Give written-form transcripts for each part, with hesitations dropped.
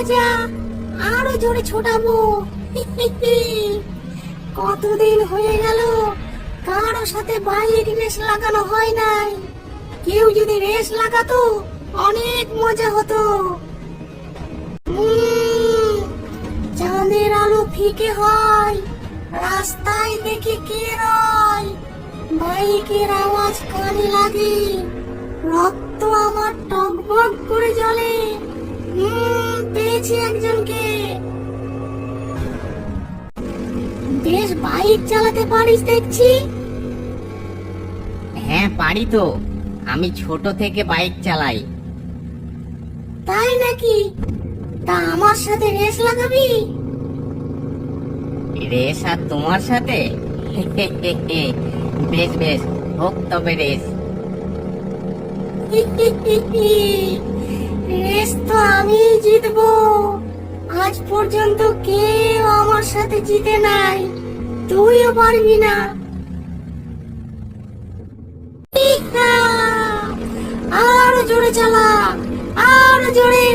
মজা, আরো জোরে ছোটাবো। কতদিন হয়ে গেল কারো সাথে বাইক রেস লাগানো হয় নাই। কেউ যদি রেস লাগাতো অনেক মজা হতো। চাঁদের আলো ফিকে হয়, রাস্তায় দেখি কে রয়, বাইকের আওয়াজ কানে লাগে, রক্ত আমার টকবক করে জ্বলে। পেয়েছি একজনকে। বেশ বাইক চালাতে পারিস দেখছি। হ্যাঁ পারি তো, আমি ছোট থেকে বাইক চালাই। তাই নাকি? তা আমার সাথে রেস লাগাবি? রেস আর তোমার সাথে? বেশ বেশ, হোক তবে রেস। রেস তো আমি জিতবো। আজ পর্যন্ত কেউ আমার সাথে জিতে নাই, তুইও পারবি না। আরো জোরে চালা, আরো জোরে।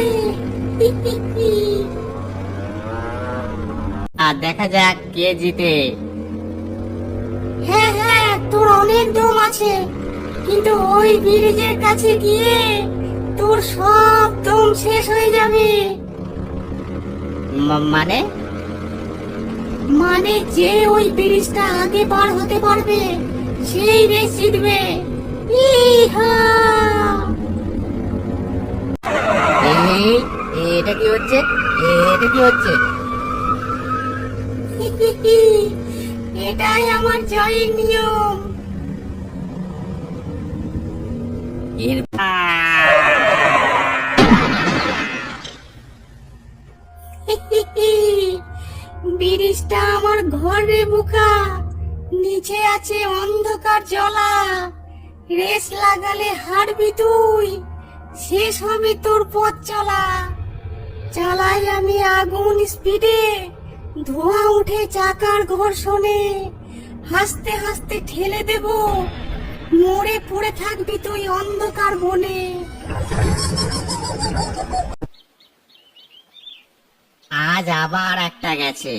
আর দেখা যাক কে জিতে। হ্যাঁ হ্যাঁ, তোর অনেক দম আছে, কিন্তু ওই ব্রিজের কাছে গিয়ে তোর সব দম শেষ হয়ে যাবে। মানে? মানে যে ওই ব্রিজটা আগে পার হতে পারবে সেই রেস জিতবে। ইহা! এই, এটা কি হচ্ছে? এটা কি হচ্ছে? এটাই আমার জয়ের নিয়ম। এর ব্রিজটা আমার ঘরে বুকা, নিচে আছে অন্ধকার জলা। রেস লাগালে হারবি তুই, শেষ হবে তোর পথ চলা। চালাই আমি আগুন স্পিডে, ধোঁয়া উঠে চাকার ঘর্ষণে। হাসতে হাসতে ঠেলে দেব, মরে পড়ে থাকবি তুই অন্ধকার বনে। আজ আবার একটা গেছে।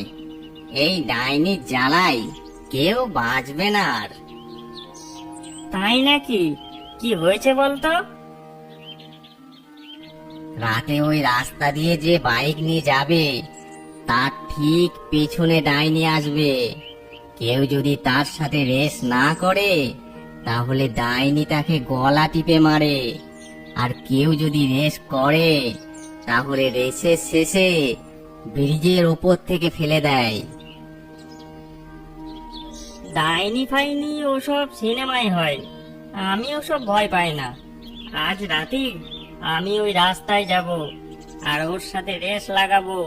এই ডাইনির জ্বালাই কেউ বাঁচবে না আর। তাই নাকি? কি হয়েছে বলতো? রাতে ওই রাস্তা দিয়ে যে বাইক নিয়ে যাবে তার ঠিক পেছনে ডাইনি আসবে। কেউ যদি তার সাথে রেস না করে তাহলে ডাইনি তাকে গলা টিপে মারে, আর কেউ যদি রেস করে তাহলে রেসের শেষে ব্রিজের ওপর থেকে ফেলে দেয়। ডাইনি ফাইনি ওসব সিনেমায় হয়, আমি ওসব ভয় পাই না। আজ রাতে আমি ওই রাস্তায় যাব আর ওর সাথে রেস লাগাবো।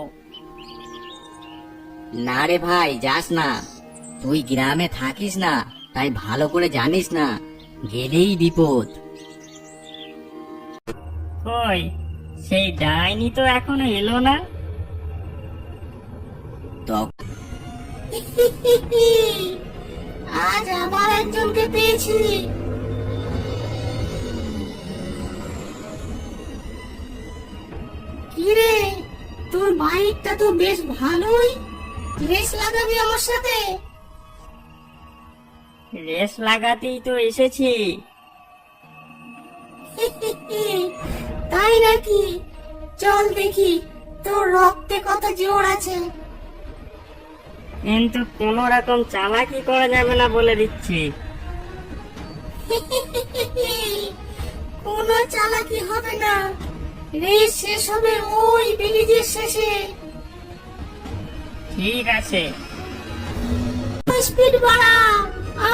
না রে ভাই, যাস না। তুই গ্রামে থাকিস না, তাই ভালো করে জানিস না, গেলেই বিপদ। কই, সেই ডাইনি তো এখনো এলো না। তখন আজ আবার একজনকে পেয়েছি। কিরে, তোর বাইকটা তো বেশ ভালোই, রেস লাগাবি আমার সাথে? রেস লাগাতেই তো এসেছি। তাই নাকি? চল দেখি তোর রক্তে কত জোর আছে। কিন্তু কোন রকম চালাকি করা যাবে না বলে দিচ্ছি। কোনো চালাকি হবে না, রেস শেষ হবে ওই ব্রিজের শেষে। ঠিক আছে। স্পিড বাড়া,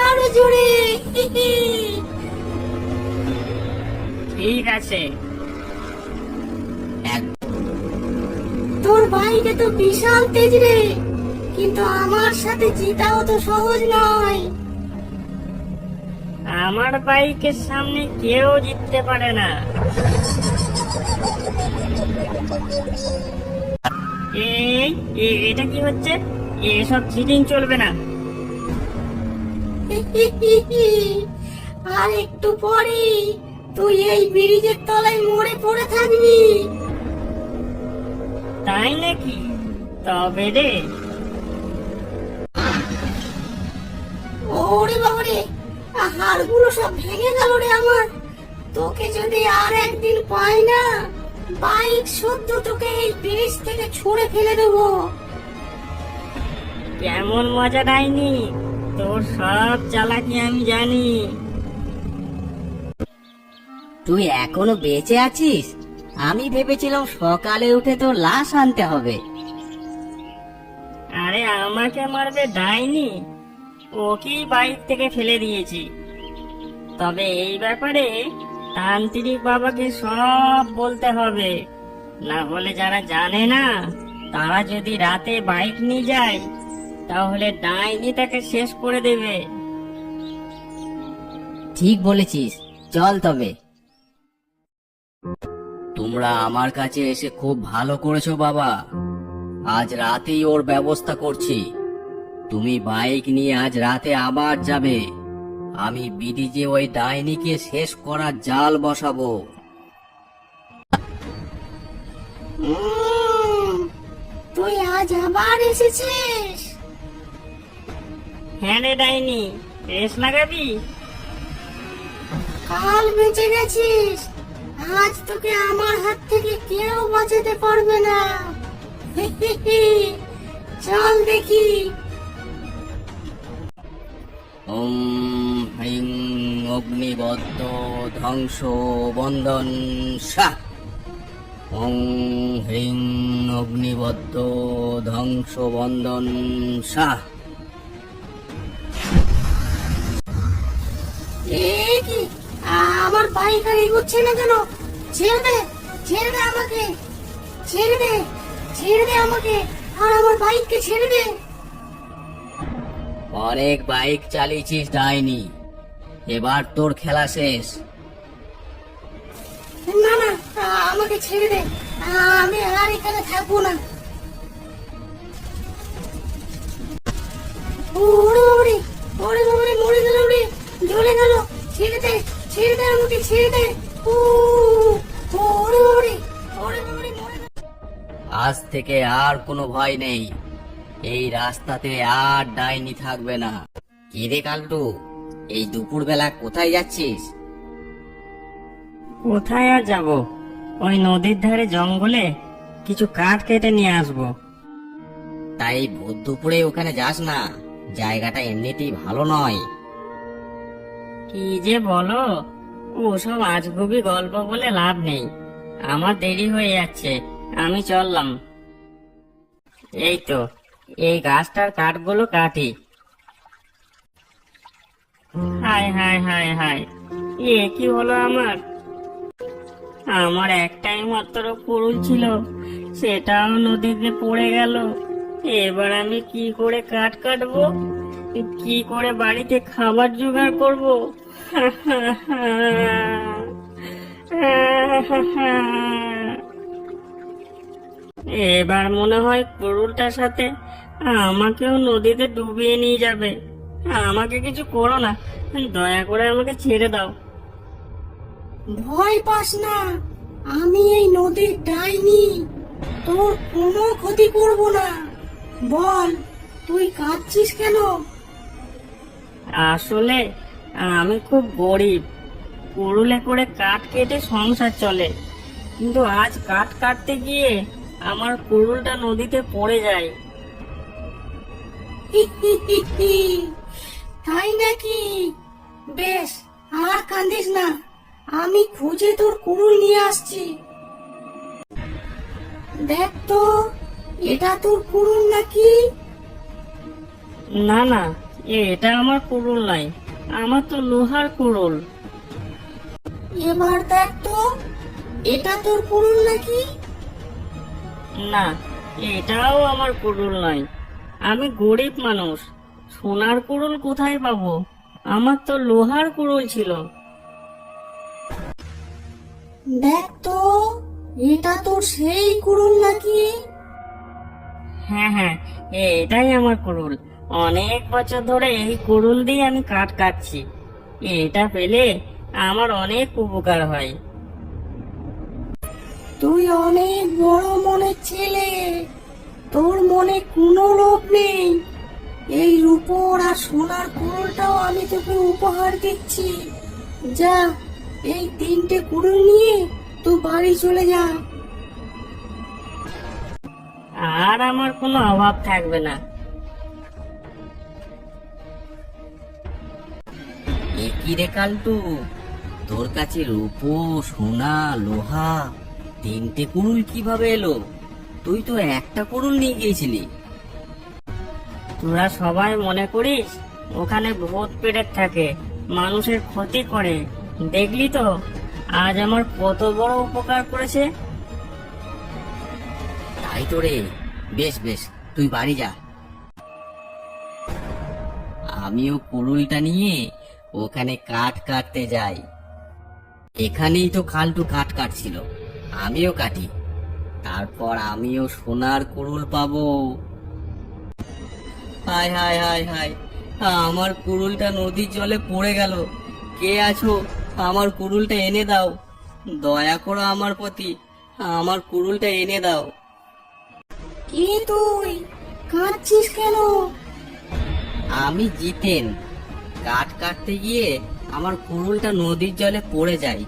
আরো জোরে। ঠিক আছে। তোর বাইকে তো বিশাল তেজ রে, কিন্তু আমার সাথে জিতাও তো সহজ নয়। আমার বাইকের সামনে কেউ জিততে পারে না। এটা কি হচ্ছে? এসব চিটিং চলবে না। আর একটু পরে তুই এই ব্রিজের তলায় মরে পড়ে থাকবি। তাই নাকি? তবে রে, ওরে বাবারে, হাড়গুলো সব ভেঙে গেল রে আমার। তোকে যদি আর একদিন পাই না, বাইক শুদ্ধ তোকে এই ব্রিজ থেকে ছুঁড়ে ফেলে দেবো। কেমন মজা ডাইনি, তোর সব চালাকি আমি জানি। তুই এখনো বেঁচে আছিস? আমি ভেবেছিলাম সকালে উঠে তোর লাশ আনতে হবে। আরে আমাকে মারবে ডাইনি, ওকেই বাইক থেকে ফেলে দিয়েছি। তবে এই ব্যাপারে তান্ত্রিক বাবাকে সব বলতে হবে, না হলে যারা জানে না তারা যদি রাতে বাইক নিয়ে যায় তাহলে ডাইনি তাকে শেষ করে দেবে। ঠিক বলেছিস, চল তবে। তোমরা আমার কাছে এসে খুব ভালো করেছো বাবা। আজ রাতেই ওর ব্যবস্থা করছি। তুমি বাইক নিয়ে আজ রাতে আবার যাবে। আমি বিডিজে ওই ডাইনিকে শেষ করার জাল বসাবো। তুই আজ আবার এসেছিস? হ্যাঁ রে ডাইনি, রেস লাগাবি? কাল বেঁচে গেছিস, আজ তোকে আমার হাত থেকে কেউ বাঁচাতে পারবে না। চল দেখি। ওম হ্রিং অগ্নিবদ্ধ ধ্বংস বন্ধন শাহ। ওং হ্রিং অগ্নিবদ্ধ ধ্বংস বন্ধন শাহ। এ কি, আমার বাইক আর এগোচ্ছে না কেন? ছেড়ে দে, ছেড়ে দে আমাকে, ছেড়ে দে, ছেড়ে দে আমাকে, আর আমার বাইককে ছেড়ে দে। অনেক বাইক চালিয়েছিস ডাইনি, এবার তোর খেলা শেষ। না না, আমাকে ছেড়ে দে, আমি আর এখানে থাকবো না। ওরে বাবারে, ওরে বাবারে, মরে গেল রে, জ্বলে গেল। ছেড়ে দে, ছেড়ে দে আমাকে, ছেড়ে দে। ওরে বাবারে, ওরে বাবারে, মরে গেল। আজ থেকে আর কোনো ভয় নেই। এই রাস্তাতে আর ডাইনি থাকবে না। কি রে কালটু, এই দুপুরবেলা কোথায় যাচ্ছিস? কোথায় আর যাব, ওই নদীর ধারে জঙ্গলে কিছু কাঠ কেটে নিয়ে আসবো। তাই ভোর দুপুরে ওখানে যাস না, জায়গাটা এমনিতেই ভালো নয়। কি যে বলো, ওসব আজগুবি গল্প বলে লাভ নেই। আমার দেরি হয়ে যাচ্ছে, আমি চললাম। এই তো, এই গাছটার কাঠগুলো কাটি। হায় হায় হায় হায়, এ কি হলো আমার? আমার একটাই মাত্র কুড়ুল ছিল, সেটাও নদীতে পড়ে গেল। এবার আমি কি করে কাঠ কাটবো, কি করে বাড়িতে খাবার জোগাড় করবো? এবার মনে হয় কুড়ুলটার সাথে আমাকেও নদীতে ডুবিয়ে নিয়ে যাবে। আমাকে কিছু করো না, দয়া করে আমাকে ছেড়ে দাও। ভয় পাস না, আমি এই নদীর ডাইনি, তোর কোনো ক্ষতি করব না। বল, তুই কাঁদছিস কেন? আসলে আমি খুব গরিব, কুড়ুলে করে কাঠ কেটে সংসার চলে। কিন্তু আজ কাঠ কাটতে গিয়ে আমার কুড়ুলটা নদীতে পড়ে যায়। তাই নাকি? বেশ, আর কাঁদিস না, আমি খুঁজে তোর কুড়ুল নিয়ে আসছি। দেখ তো, এটা তোর কুড়ুল নাকি? না না, এটা আমার কুড়ুল নয়, আমার তো লোহার কুড়ুল। এবার দেখ তো, এটা তোর কুড়ুল নাকি? না, এটাও আমার কুড়ুল নয়। আমি গরিব মানুষ, সোনার কুড়ুল কোথায় পাবো? আমার তো লোহার কুড়ুল ছিল। দেখ তো, এটা তোর সেই কুড়ুল নাকি? হ্যাঁ হ্যাঁ, এটাই আমার কুড়ুল। অনেক বছর ধরে এই কুড়ুল দিয়ে আমি কাঠ কাটছি। এটা পেলে আমার অনেক উপকার হয়। তুই অনেক বড় মনের ছেলে, তোর মনে কোনো লোভ নেই। এই রূপোর আর সোনার কুড়ুলটাও আমি তোকে উপহার দিচ্ছি। যা, এই 3টে কুড়ুল নিয়ে তুই বাড়ি চলে যা। আর আমার কোনো অভাব থাকবে না। এ কি রে কালটু, তোর কাছে রূপো, সোনা, লোহা 3টে কুড়ুল কিভাবে এলো? তুই তো একটা কুড়ুল নিয়ে গিয়েছিলি। তোরা সবাই মনে করিস ওখানে ভূত পেরেত থাকে, মানুষের ক্ষতি করে। দেখলি তো আজ আমার কত বড় উপকার করেছে। তাই তো রে, বেশ বেশ, তুই বাড়ি যা। আমিও কুড়ুলটা নিয়ে ওখানে কাঠ কাটতে যাই। এখানেই তো খালটু কাঠ কাটছিল, আমিও কাটি, তারপর আমিও সোনার কুড়ুল পাবো। হায় হায় হায় হায়, আমার কুড়ুলটা নদীর জলে পড়ে গেল। কে আছো, আমার কুড়ুলটা এনে দাও। দয়া করো আমার প্রতি, আমার কুড়ুলটা এনে দাও। কে তুই? কাঁদছিস কেন? আমি জিতেন, কাঠ কাটতে গিয়ে আমার কুড়ুলটা নদীর জলে পড়ে যায়।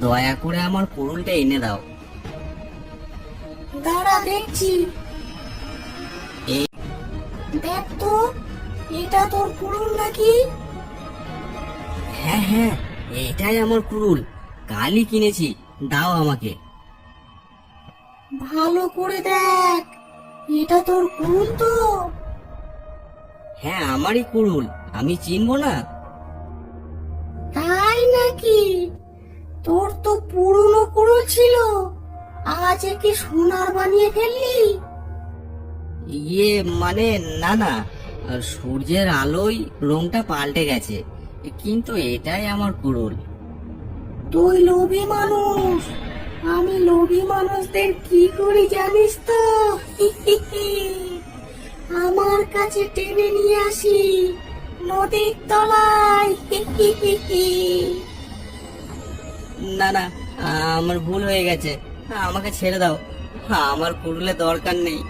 দয়া করে আমার কুড়ুলটা এনে দাও। দাঁড়া, দেখছি। এই দেখ তো, এটা তোর কুড়ুল নাকি? হ্যাঁ হ্যাঁ, এটাই আমার কুড়ুল, কালই কিনেছি, দাও আমাকে। ভালো করে দেখ, এটা তোর কুড়ুল তো? হ্যাঁ, আমারই কুড়ুল, আমি চিনবো না? তাই নাকি? তোর তো পুরনো কুড়ুল ছিল, আজ একে সোনার বানিয়ে ফেললি? ইয়ে মানে না না, সূর্যের আলোয় রংটা পাল্টে গেছে, কিন্তু এটাই আমার কুড়ুল। তুই লোভী মানুষ। আমি লোভী মানুষদের কি করি জানিস তো? আমার কাছে টেনে নিয়ে আসি নদীর তলায়। না না, আমার ভুল হয়ে গেছে, আমাকে ছেড়ে দাও, আমার কুড়ুলের দরকার নেই।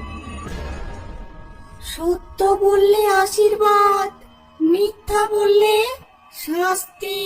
সত্য বললে আশীর্বাদ, মিথ্যা বললে শাস্তি।